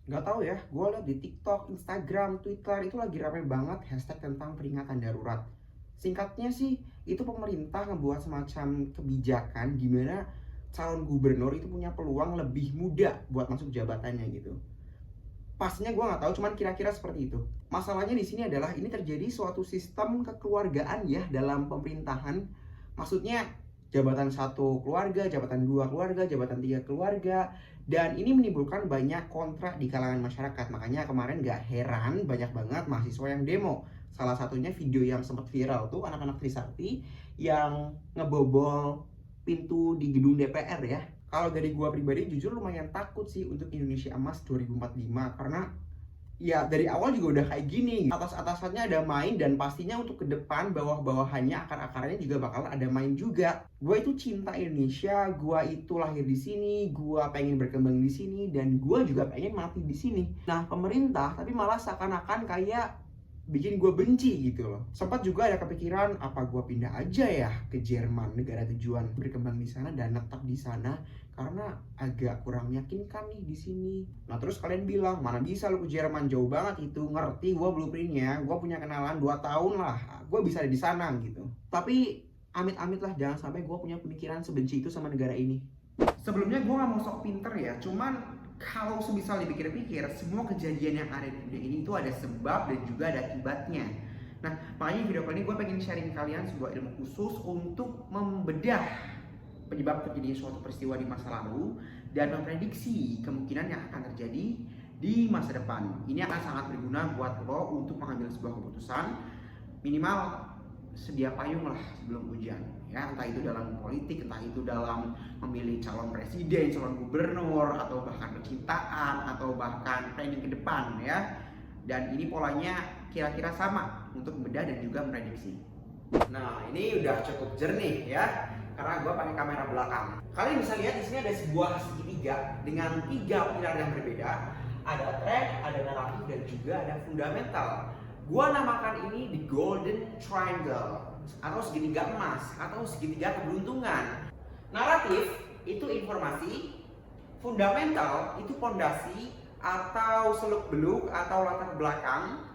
Nggak tahu ya, gue liat di TikTok, Instagram, Twitter itu lagi rame banget hashtag tentang peringatan darurat. Singkatnya sih, itu pemerintah ngebuat semacam kebijakan di mana calon gubernur itu punya peluang lebih muda buat masuk jabatannya gitu. Pastinya gue nggak tahu, cuman kira-kira seperti itu. Masalahnya di sini adalah ini terjadi suatu sistem kekeluargaan ya dalam pemerintahan. Maksudnya jabatan satu keluarga, jabatan dua keluarga, jabatan tiga keluarga, dan ini menimbulkan banyak kontra di kalangan masyarakat. Makanya kemarin gak heran banyak banget mahasiswa yang demo. Salah satunya video yang sempat viral tuh anak-anak Trisakti yang ngebobol pintu di gedung DPR ya. Kalau dari gua pribadi jujur lumayan takut sih untuk Indonesia Emas 2045 karena ya dari awal juga udah kayak gini. Atas-atasannya ada main dan pastinya untuk ke depan bawah-bawahannya akar-akarnya juga bakal ada main juga. Gua itu cinta Indonesia, gua itu lahir di sini, gua pengen berkembang di sini dan gua juga pengen mati di sini. Nah, pemerintah tapi malah seakan-akan kayak bikin gue benci gitu loh. Sempat juga ada kepikiran apa gue pindah aja ya ke Jerman, negara tujuan berkembang di sana dan tetap di sana karena agak kurang meyakinkan nih di sini. Nah terus kalian bilang mana bisa lu ke Jerman, jauh banget itu, ngerti gue blueprintnya, gue punya kenalan 2 tahun lah, gue bisa ada di sana gitu. Tapi amit-amit lah jangan sampai gue punya pemikiran sebenci itu sama negara ini. Sebelumnya gue gak mau sok pinter ya, cuman kalau semisal dipikir-pikir, semua kejadian yang ada di dunia ini itu ada sebab dan juga ada akibatnya. Nah, makanya video kali ini gue pengen sharing kalian sebuah ilmu khusus untuk membedah penyebab terjadinya suatu peristiwa di masa lalu dan memprediksi kemungkinan yang akan terjadi di masa depan. Ini akan sangat berguna buat lo untuk mengambil sebuah keputusan, minimal sedia payung lah sebelum ujian ya, entah itu dalam politik, entah itu dalam memilih calon presiden, calon gubernur, atau bahkan percintaan, atau bahkan planning ke depan ya. Dan ini polanya kira-kira sama untuk membedah dan juga memprediksi. Nah ini udah cukup jernih ya karena gue pakai kamera belakang. Kalian bisa lihat di sini ada sebuah segitiga dengan 3 pilar yang berbeda. Ada tren, ada naratif, dan juga ada fundamental. Gua namakan ini the golden triangle atau segitiga emas atau segitiga keberuntungan. Naratif itu informasi, fundamental itu pondasi atau seluk-beluk atau latar belakang,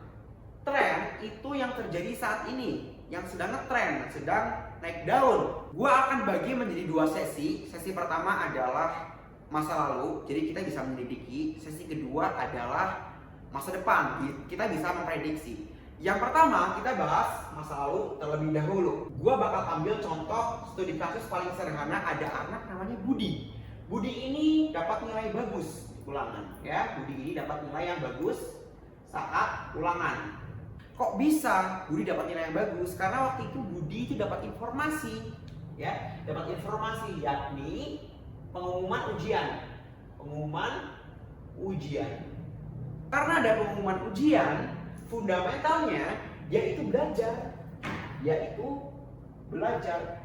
tren itu yang terjadi saat ini, yang sedang ngetren, sedang naik daun. Gua akan bagi menjadi 2 sesi. Sesi pertama adalah masa lalu, jadi kita bisa menyelidiki. Sesi kedua adalah masa depan, kita bisa memprediksi. Yang pertama kita bahas masa lalu terlebih dahulu. Gua bakal ambil contoh studi kasus paling sederhana. Ada anak namanya Budi. Budi ini dapat nilai bagus ulangan ya. Budi ini dapat nilai yang bagus saat ulangan. Kok bisa Budi dapat nilai yang bagus? Karena waktu itu Budi itu dapat informasi ya, dapat informasi yakni pengumuman ujian. Pengumuman ujian. Karena ada pengumuman ujian, fundamentalnya yaitu belajar.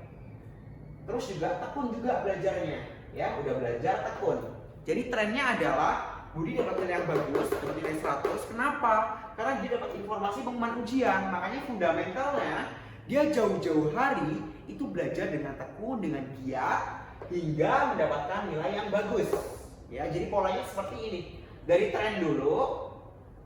Terus juga tekun juga belajarnya. Ya, udah belajar tekun. Jadi trennya adalah Budi dapat nilai yang bagus, dapat nilai 100. Kenapa? Karena dia dapat informasi pengumuman ujian. Makanya fundamentalnya dia jauh-jauh hari itu belajar dengan tekun, dengan giat hingga mendapatkan nilai yang bagus. Ya, jadi polanya seperti ini. Dari tren dulu,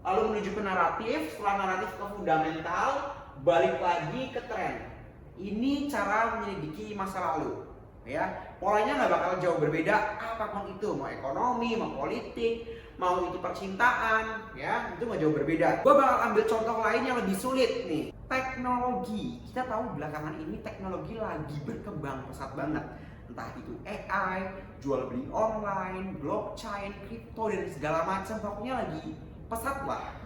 lalu menuju ke naratif, setelah naratif ke fundamental, balik lagi ke tren. Ini cara menyelidiki masa lalu. Ya, polanya nggak bakal jauh berbeda apapun itu, mau ekonomi, mau politik, mau itu percintaan, ya itu nggak jauh berbeda. Gue bakal ambil contoh lain yang lebih sulit nih. Teknologi. Kita tahu belakangan ini teknologi lagi berkembang pesat banget. Entah itu AI, jual beli online, blockchain, kripto, dan segala macam, pokoknya lagi pesat lah.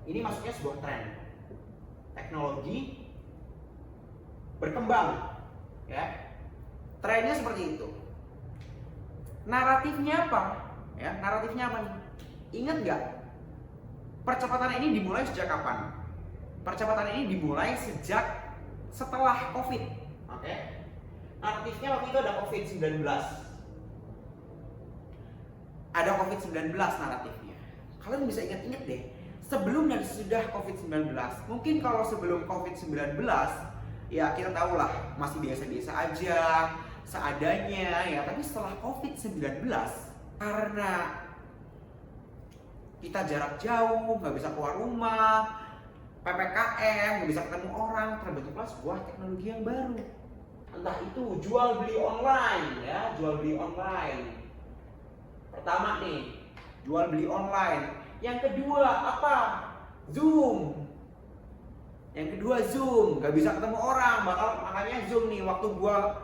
Ini maksudnya sebuah tren. Teknologi berkembang, ya. Trennya seperti itu. Naratifnya apa? Ya, naratifnya apa nih? Ingat nggak? Percepatan ini dimulai sejak kapan? Percepatan ini dimulai sejak setelah COVID. Oke? Naratifnya waktu itu ada COVID-19. Ada COVID-19 naratifnya. Kalian bisa ingat-ingat deh, sebelum dan sesudah COVID-19. Mungkin kalau sebelum COVID-19, ya kita tahu lah masih biasa-biasa aja, seadanya ya. Tapi setelah COVID-19, karena kita jarak jauh, nggak bisa keluar rumah, PPKM, nggak bisa ketemu orang, terbentuklah sebuah teknologi yang baru. Entah itu jual beli online, ya, jual beli online. Pertama nih, jual beli online. Yang kedua apa? Zoom. Yang kedua Zoom, nggak bisa ketemu orang, makanya Zoom nih, waktu gua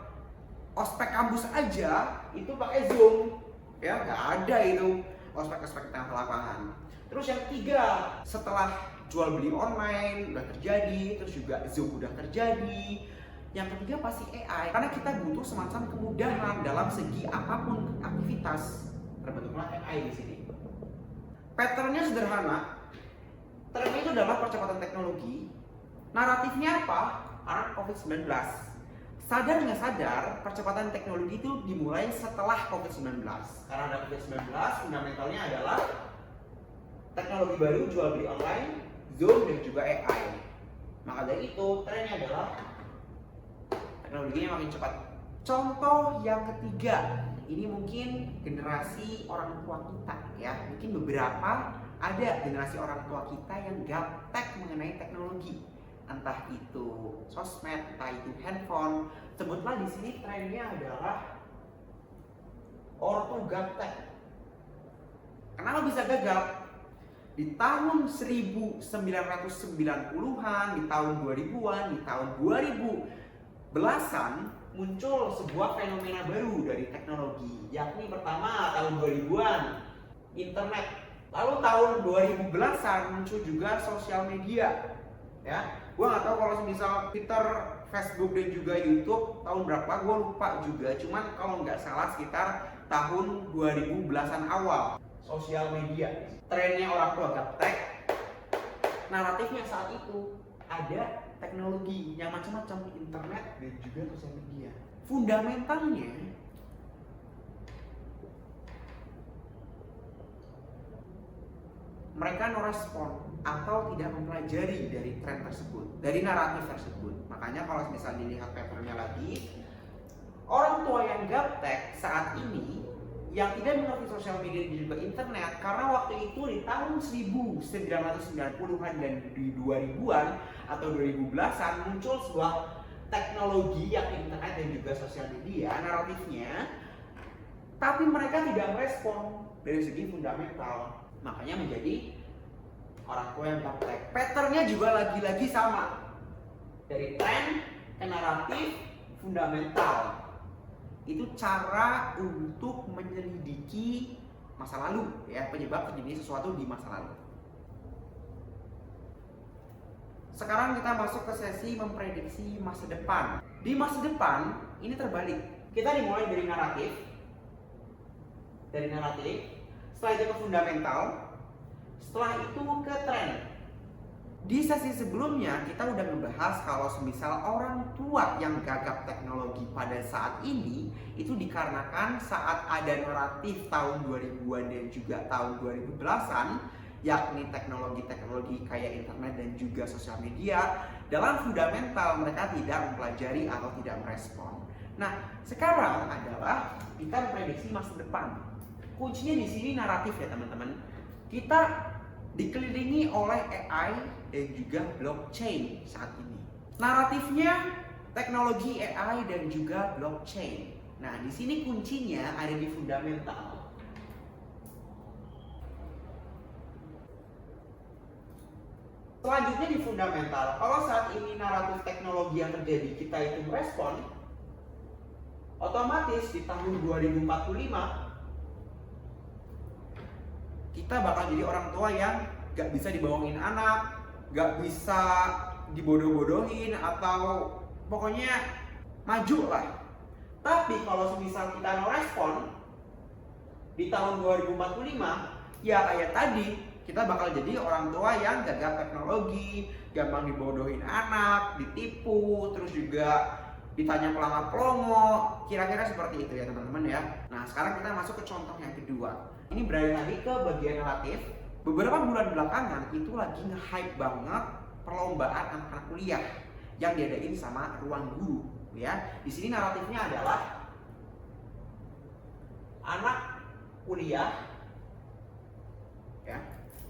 ospek kampus aja itu pakai Zoom, ya nggak ada itu ospek-ospek tengah lapangan. Terus yang ketiga, setelah jual beli online udah terjadi, terus juga Zoom udah terjadi, yang ketiga pasti AI, karena kita butuh semacam kemudahan dalam segi apapun aktivitas, terbentuklah AI di sini. Patternnya sederhana, trennya itu adalah percepatan teknologi. Naratifnya apa? Karena COVID-19. Sadar nggak sadar, percepatan teknologi itu dimulai setelah COVID-19. Karena ada COVID-19, fundamentalnya adalah teknologi baru, jual beli online, Zoom, dan juga AI. Maka dari itu, trennya adalah teknologinya makin cepat. Contoh yang ketiga, ini mungkin generasi orang tua kita, ya. Mungkin beberapa ada generasi orang tua kita yang gaptek mengenai teknologi. Entah itu sosmed, entah itu handphone. Sebutlah di sini trennya adalah ortu gaptek. Kenapa bisa gagap? Di tahun 1990-an, di tahun 2000-an, di tahun 2000 belasan muncul sebuah fenomena baru dari teknologi, yakni pertama tahun 2000-an internet. Lalu tahun 2000 belasan muncul juga sosial media. Ya, gua nggak tahu kalau misal Twitter, Facebook, dan juga YouTube tahun berapa, gua lupa juga. Cuman kalau nggak salah sekitar tahun 2000 belasan awal. Sosial media, trennya orang tua gaptek. Naratifnya saat itu ada teknologi yang macam-macam, internet dan juga sosial media. Fundamentalnya mereka no respon atau tidak mempelajari dari tren tersebut, dari naratif tersebut. Makanya kalau misalnya dilihat patternnya lagi, orang tua yang gaptek saat ini yang tidak mengerti sosial media dan juga internet, karena waktu itu di tahun 1990-an dan di 2000-an atau 2010-an muncul sebuah teknologi yakni internet dan juga sosial media, naratifnya, tapi mereka tidak merespon dari segi fundamental. Makanya menjadi orang tua yang gaptek. Patternnya juga lagi-lagi sama, dari tren ke naratif fundamental. Itu cara untuk menyelidiki masa lalu, ya, penyebab terjadi sesuatu di masa lalu. Sekarang kita masuk ke sesi memprediksi masa depan. Di masa depan ini terbalik. Kita dimulai dari naratif, setelah itu ke fundamental, setelah itu ke tren. Di sesi sebelumnya kita udah ngebahas kalau semisal orang tua yang gagap teknologi pada saat ini itu dikarenakan saat ada naratif tahun 2000-an dan juga tahun 2010-an, yakni teknologi-teknologi kayak internet dan juga sosial media, dalam fundamental mereka tidak mempelajari atau tidak merespon. Nah, sekarang adalah kita memprediksi masa depan. Kuncinya di sini naratif, ya teman-teman. Kita dikelilingi oleh AI dan juga blockchain saat ini. Naratifnya teknologi AI dan juga blockchain. Nah, di sini kuncinya ada di fundamental. Selanjutnya di fundamental, kalau saat ini naratif teknologi yang terjadi kita itu merespon, otomatis di tahun 2045 kita bakal jadi orang tua yang gak bisa dibohongin anak, gak bisa dibodoh-bodohin, atau pokoknya maju lah. Tapi kalau semisal kita no respon di tahun 2045, ya kayak tadi, kita bakal jadi orang tua yang gagap teknologi, gampang dibodohin anak, ditipu, terus juga ditanya pelongo-pelongo, kira-kira seperti itu ya teman-teman ya. Nah, sekarang kita masuk ke contoh yang kedua. Ini beralih lagi ke bagian naratif. Beberapa bulan belakangan itu lagi nge-hype banget perlombaan anak-anak kuliah yang diadain sama Ruang Guru, ya. Di sini naratifnya adalah anak kuliah, ya,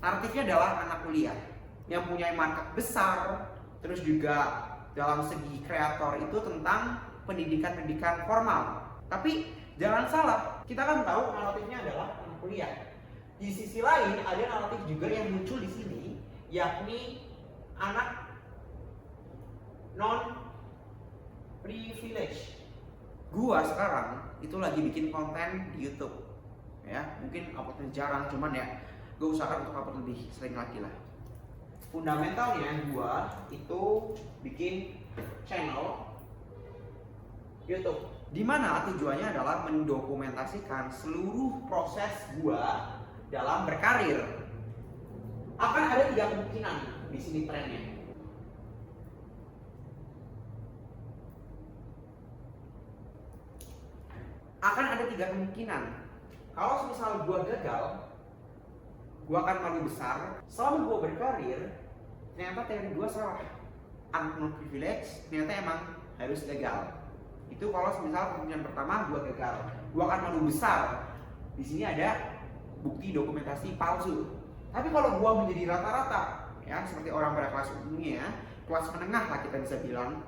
Naratifnya adalah anak kuliah yang punya market besar, terus juga dalam segi kreator itu tentang pendidikan formal. Tapi jangan salah, kita kan tahu naratifnya adalah anak kuliah. Di sisi lain ada naratif juga yang muncul di sini, yakni anak non privilege. Gua sekarang itu lagi bikin konten di YouTube, ya mungkin uploadnya jarang, cuman ya gue usahakan untuk upload lebih sering lagi lah. Fundamentalnya gua itu bikin channel YouTube, dimana tujuannya adalah mendokumentasikan seluruh proses gua dalam berkarir. Akan ada 3 kemungkinan di sini trennya. Akan ada 3 kemungkinan. Kalau misal gua gagal, gua akan malu besar. Selama gua berkarir, ternyata teori gua salah. Anak non privilege ternyata emang harus gagal. Itu kalau misal kemungkinan pertama gua gagal, gua akan malu besar. Di sini ada bukti dokumentasi palsu. Tapi kalau gua menjadi rata-rata, ya seperti orang pada kelas umumnya, kelas menengah lah kita bisa bilang,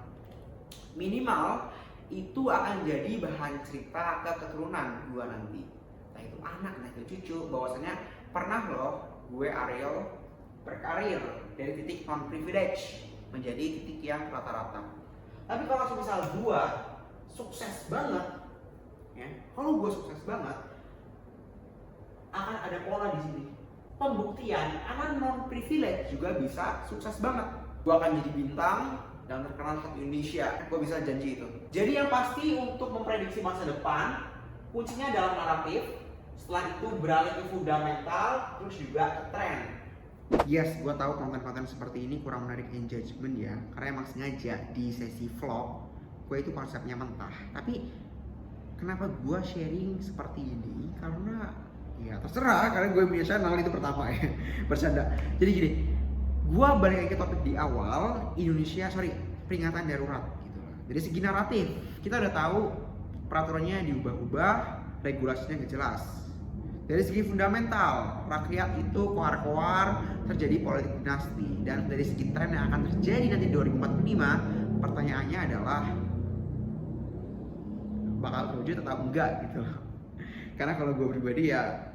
minimal itu akan jadi bahan cerita ke keturunan gua nanti. Nah itu anak, nah itu cucu, bahwasanya pernah loh gue Ariel berkarir dari titik non privilege menjadi titik yang rata-rata. Tapi kalau misal gue sukses banget, ya, kalau gue sukses banget, akan ada pola di sini. Pembuktian anak non privilege juga bisa sukses banget. Gue akan jadi bintang dan terkenal satu Indonesia. Gue bisa janji itu. Jadi yang pasti untuk memprediksi masa depan, kuncinya dalam naratif. Setelah itu beralih ke fundamental, terus juga ke tren. Yes, gue tahu konten-konten seperti ini kurang menarik engagement ya, karena emang sengaja di sesi vlog gue itu konsepnya mentah. Tapi kenapa gue sharing seperti ini? Karena ya terserah, karena gue punya channel itu pertama ya. Bercanda. Jadi gini, gue balik lagi ke topik di awal, peringatan darurat gitu. Dari segi naratif, kita udah tahu peraturannya diubah-ubah, regulasinya nggak jelas. Dari segi fundamental, rakyat itu koar-koar, terjadi politik dinasti. Dan dari segi tren yang akan terjadi nanti 2045, pertanyaannya adalah bakal terwujud atau enggak gitu. Karena kalau gue pribadi ya